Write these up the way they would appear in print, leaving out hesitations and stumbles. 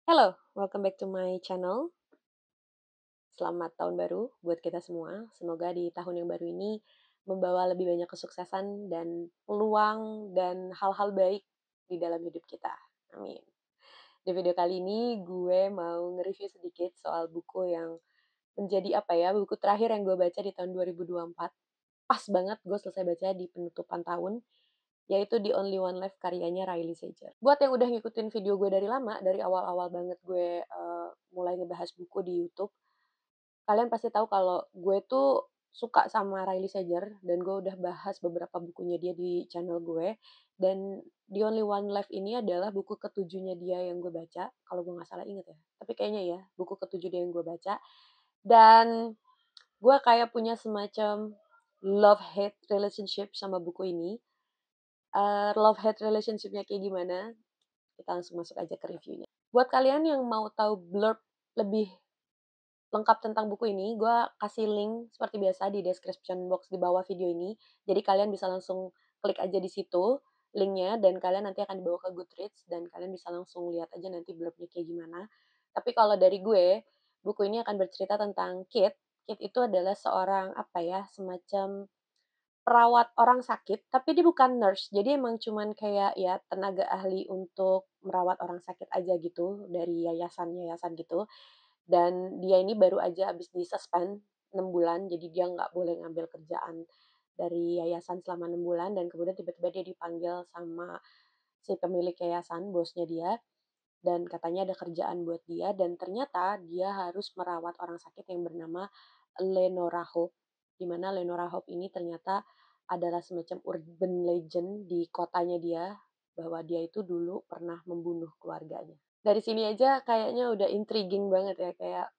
Hello, welcome back to my channel. Selamat tahun baru buat kita semua. Semoga di tahun yang baru ini membawa lebih banyak kesuksesan dan peluang dan hal-hal baik di dalam hidup kita. Amin. Di video kali ini gue mau nge-review sedikit soal buku yang menjadi buku terakhir yang gue baca di tahun 2024. Pas banget gue selesai baca di penutupan tahun, yaitu The Only One Left karyanya Riley Sager. Buat yang udah ngikutin video gue dari lama, dari awal-awal banget gue mulai ngebahas buku di YouTube, kalian pasti tahu kalau gue tuh suka sama Riley Sager dan gue udah bahas beberapa bukunya dia di channel gue. Dan The Only One Left ini adalah buku ketujuhnya dia yang gue baca, kalau gue nggak salah inget ya. Tapi kayaknya ya, buku ketujuh dia yang gue baca. Dan gue kayak punya semacam love-hate relationship sama buku ini. Love-hate relationship-nya kayak gimana? Kita langsung masuk aja ke reviewnya. Buat kalian yang mau tahu blurb lebih lengkap tentang buku ini, gue kasih link seperti biasa di description box di bawah video ini. Jadi kalian bisa langsung klik aja di situ linknya dan kalian nanti akan dibawa ke Goodreads dan kalian bisa langsung lihat aja nanti blurbnya kayak gimana. Tapi kalau dari gue, buku ini akan bercerita tentang Kit. Kit itu adalah seorang semacam perawat orang sakit, tapi dia bukan nurse. Jadi emang cuman kayak ya tenaga ahli untuk merawat orang sakit aja gitu dari yayasan-yayasan gitu. Dan dia ini baru aja habis di-suspend 6 bulan, jadi dia nggak boleh ngambil kerjaan dari yayasan selama 6 bulan dan kemudian tiba-tiba dia dipanggil sama si pemilik yayasan, bosnya dia, dan katanya ada kerjaan buat dia dan ternyata dia harus merawat orang sakit yang bernama Lenora Hope, di mana Lenora Hope ini ternyata adalah semacam urban legend di kotanya dia, bahwa dia itu dulu pernah membunuh keluarganya. Dari sini aja kayaknya udah intriguing banget ya, kayak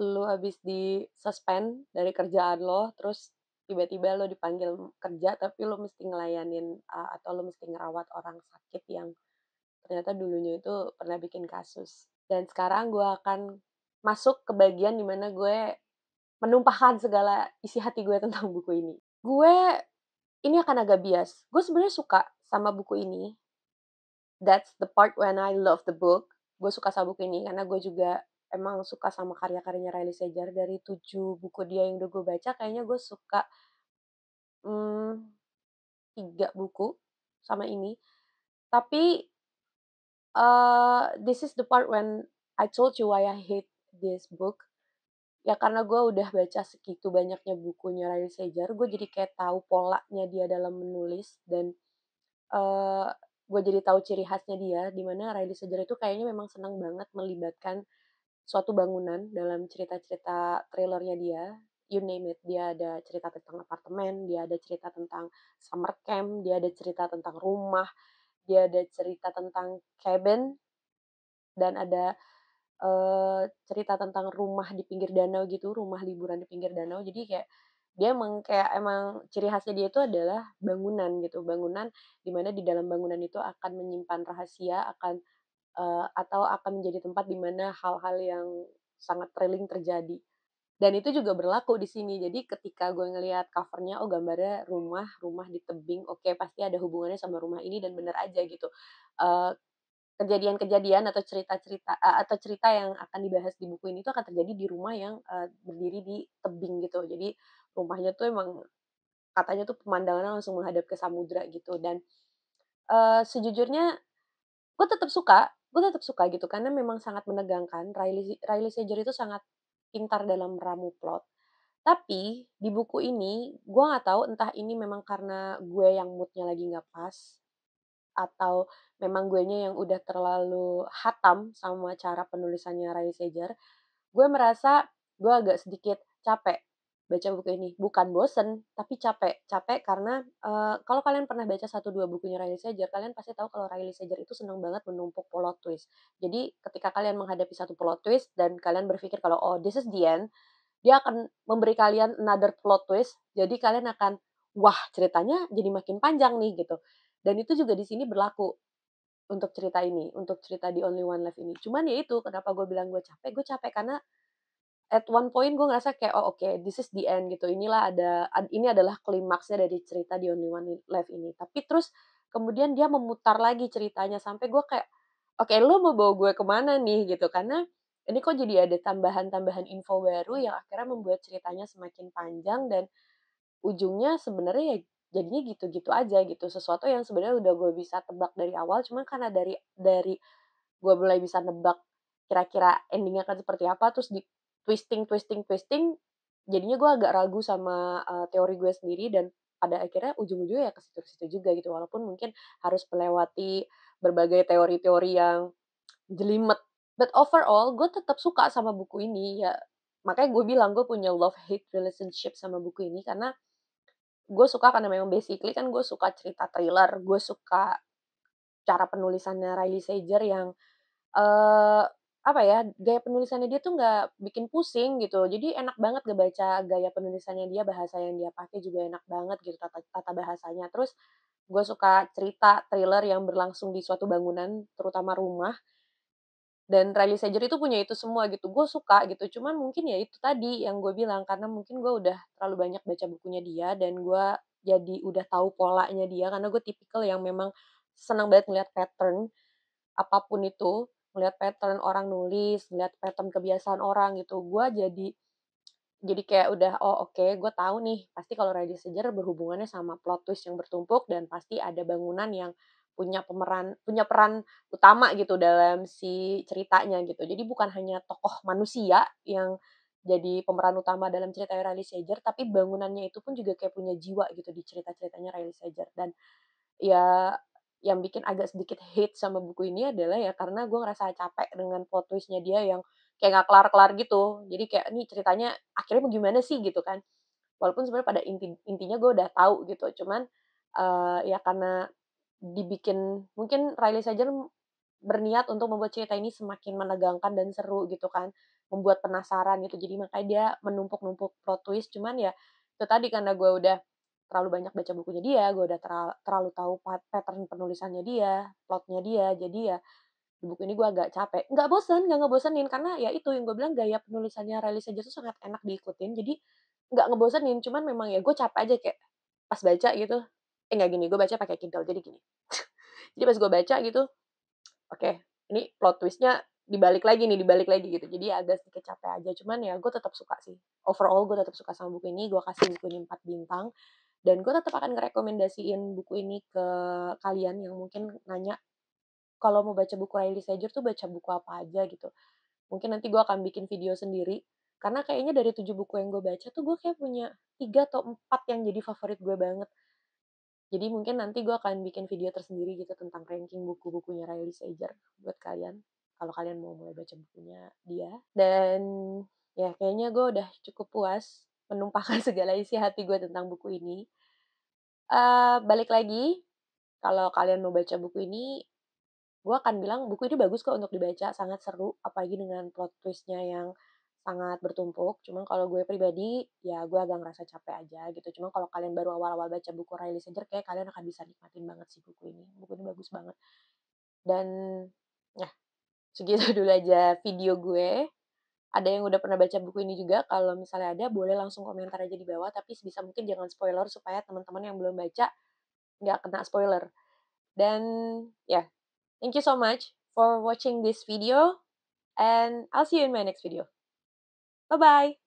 lu habis di-suspend dari kerjaan lo, terus tiba-tiba lo dipanggil kerja, tapi lo mesti ngelayanin, atau lo mesti ngerawat orang sakit yang ternyata dulunya itu pernah bikin kasus. Dan sekarang gue akan masuk ke bagian dimana gue menumpahkan segala isi hati gue tentang buku ini. Ini akan agak bias. Gue sebenarnya suka sama buku ini. That's the part when I love the book. Gue suka sama buku ini karena gue juga emang suka sama karya-karyanya Riley Sager. Dari 7 buku dia yang udah gue baca, kayaknya gue suka 3 buku sama ini. Tapi this is the part when I told you why I hate this book. Ya karena gue udah baca segitu banyaknya bukunya Riley Sager, gue jadi kayak tahu polanya dia dalam menulis dan Eee, gue jadi tahu ciri khasnya dia, di mana Riley Sager itu kayaknya memang senang banget melibatkan suatu bangunan dalam cerita-cerita thrillernya dia, you name it. Dia ada cerita tentang apartemen, dia ada cerita tentang summer camp, dia ada cerita tentang rumah, dia ada cerita tentang cabin, dan ada, cerita tentang rumah di pinggir danau gitu, rumah liburan di pinggir danau. Jadi kayak dia emang ciri khasnya dia itu adalah bangunan gitu, bangunan di mana di dalam bangunan itu akan menyimpan rahasia, atau akan menjadi tempat di mana hal-hal yang sangat thrilling terjadi. Dan itu juga berlaku di sini. Jadi ketika gue ngelihat cover-nya, oh gambarnya rumah, rumah di tebing, oke pasti ada hubungannya sama rumah ini dan bener aja gitu. Eee, Kejadian-kejadian atau atau cerita yang akan dibahas di buku ini tuh akan terjadi di rumah yang, berdiri di tebing gitu. Jadi rumahnya tuh emang katanya tuh pemandangannya langsung menghadap ke samudra gitu dan, sejujurnya gue tetap suka gitu karena memang sangat menegangkan. Riley Sager itu sangat pintar dalam meramu plot. Tapi di buku ini gue nggak tahu entah ini memang karena gue yang mood-nya lagi nggak pas atau memang guenya yang udah terlalu hatam sama cara penulisannya Riley Sager. Gue merasa gue agak sedikit capek baca buku ini. Bukan bosen, tapi capek. Capek karena, kalau kalian pernah baca satu 2 bukunya Riley Sager, kalian pasti tahu kalau Riley Sager itu senang banget menumpuk plot twist. Jadi ketika kalian menghadapi satu plot twist dan kalian berpikir kalau, "Oh, this is the end," dia akan memberi kalian another plot twist, jadi kalian akan, "Wah, ceritanya jadi makin panjang nih," gitu. Dan itu juga di sini berlaku untuk cerita ini, untuk cerita The Only One Left ini. Cuman ya itu, kenapa gue bilang gue capek karena at one point gue ngerasa kayak, "Oh oke, this is the end," gitu. Ini adalah klimaksnya dari cerita The Only One Left ini. Tapi terus kemudian dia memutar lagi ceritanya sampai gue kayak, oke lu mau bawa gue kemana nih gitu, karena ini kok jadi ada tambahan-tambahan info baru yang akhirnya membuat ceritanya semakin panjang dan ujungnya sebenarnya ya jadinya gitu-gitu aja gitu, sesuatu yang sebenarnya udah gue bisa tebak dari awal, cuman karena dari gue mulai bisa nebak kira-kira ending-nya akan seperti apa, terus di twisting, jadinya gue agak ragu sama, teori gue sendiri dan pada akhirnya ujung-ujungnya ya ke situ-situ juga gitu, walaupun mungkin harus melewati berbagai teori-teori yang jelimet. But overall gue tetap suka sama buku ini, ya makanya gue bilang gue punya love hate relationship sama buku ini karena gue suka karena memang basically kan gue suka cerita thriller, gue suka cara penulisannya Riley Sager yang, eee, apa ya, gaya penulisannya dia tuh nggak bikin pusing gitu. Jadi enak banget ngebaca gaya penulisannya dia, bahasa yang dia pakai juga enak banget gitu tata tata bahasanya. Terus gue suka cerita thriller yang berlangsung di suatu bangunan, terutama rumah, dan Riley Sager itu punya itu semua gitu, gue suka gitu. Cuman mungkin ya itu tadi yang gue bilang, karena mungkin gue udah terlalu banyak baca bukunya dia dan gue jadi udah tahu polanya dia, karena gue tipikal yang memang senang banget ngeliat pattern, apapun itu, ngeliat pattern orang nulis, ngeliat pattern kebiasaan orang gitu. Gue jadi kayak udah, "Oh oke, gue tahu nih, pasti kalau Riley Sager berhubungannya sama plot twist yang bertumpuk dan pasti ada bangunan yang punya peran utama gitu dalam si ceritanya," gitu. Jadi bukan hanya tokoh manusia yang jadi pemeran utama dalam cerita Riley Sager, tapi bangunannya itu pun juga kayak punya jiwa gitu di cerita-ceritanya Riley Sager. Dan ya, yang bikin agak sedikit hate sama buku ini adalah ya karena gue ngerasa capek dengan plot twist-nya dia yang kayak nggak kelar-kelar gitu. Jadi kayak, "Nih ceritanya akhirnya mau gimana sih?" Gitu kan. Walaupun sebenarnya pada intinya gue udah tahu gitu, cuman, ya karena dibikin mungkin Riley Sager berniat untuk membuat cerita ini semakin menegangkan dan seru gitu kan, membuat penasaran gitu. Jadi makanya dia menumpuk-numpuk plot twist, cuman ya itu tadi karena gue udah terlalu banyak baca bukunya dia, gue udah terlalu tahu pattern penulisannya dia, plotnya dia, jadi ya di buku ini gue agak capek. Nggak bosen, nggak ngebosenin, karena ya itu yang gue bilang gaya penulisannya Riley Sager tuh sangat enak diikutin, jadi nggak ngebosenin, cuman memang ya gue capek aja kayak pas baca gitu, nggak gini, gue baca pakai Kindle, jadi gini. Jadi pas gue baca gitu, oke, ini plot twist-nya dibalik lagi gitu. Jadi agak sedikit capek aja, cuman ya gue tetap suka sih. Overall gue tetap suka sama buku ini, gue kasih buku ini 4 bintang, dan gue tetap akan ngerekomendasiin buku ini ke kalian yang mungkin nanya, kalau mau baca buku Riley Sager tuh baca buku apa aja gitu. Mungkin nanti gue akan bikin video sendiri, karena kayaknya dari 7 buku yang gue baca tuh gue kayak punya 3 atau 4 yang jadi favorit gue banget. Jadi mungkin nanti gue akan bikin video tersendiri gitu tentang ranking buku-bukunya Riley Sager buat kalian, kalau kalian mau mulai baca bukunya dia. Dan ya kayaknya gue udah cukup puas menumpahkan segala isi hati gue tentang buku ini. Balik lagi, kalau kalian mau baca buku ini, gue akan bilang buku ini bagus kok untuk dibaca, sangat seru, apalagi dengan plot twist-nya yang sangat bertumpuk. Cuman kalau gue pribadi, ya gue agak ngerasa capek aja gitu. Cuma kalau kalian baru awal-awal baca buku Riley Sager, kayak kalian akan bisa nikmatin banget sih buku ini. Buku ini bagus banget. Dan ya segitu dulu aja video gue. Ada yang udah pernah baca buku ini juga, kalau misalnya ada boleh langsung komentar aja di bawah, tapi sebisa mungkin jangan spoiler supaya teman-teman yang belum baca nggak kena spoiler. Dan ya, thank you so much for watching this video and I'll see you in my next video. Bye-bye!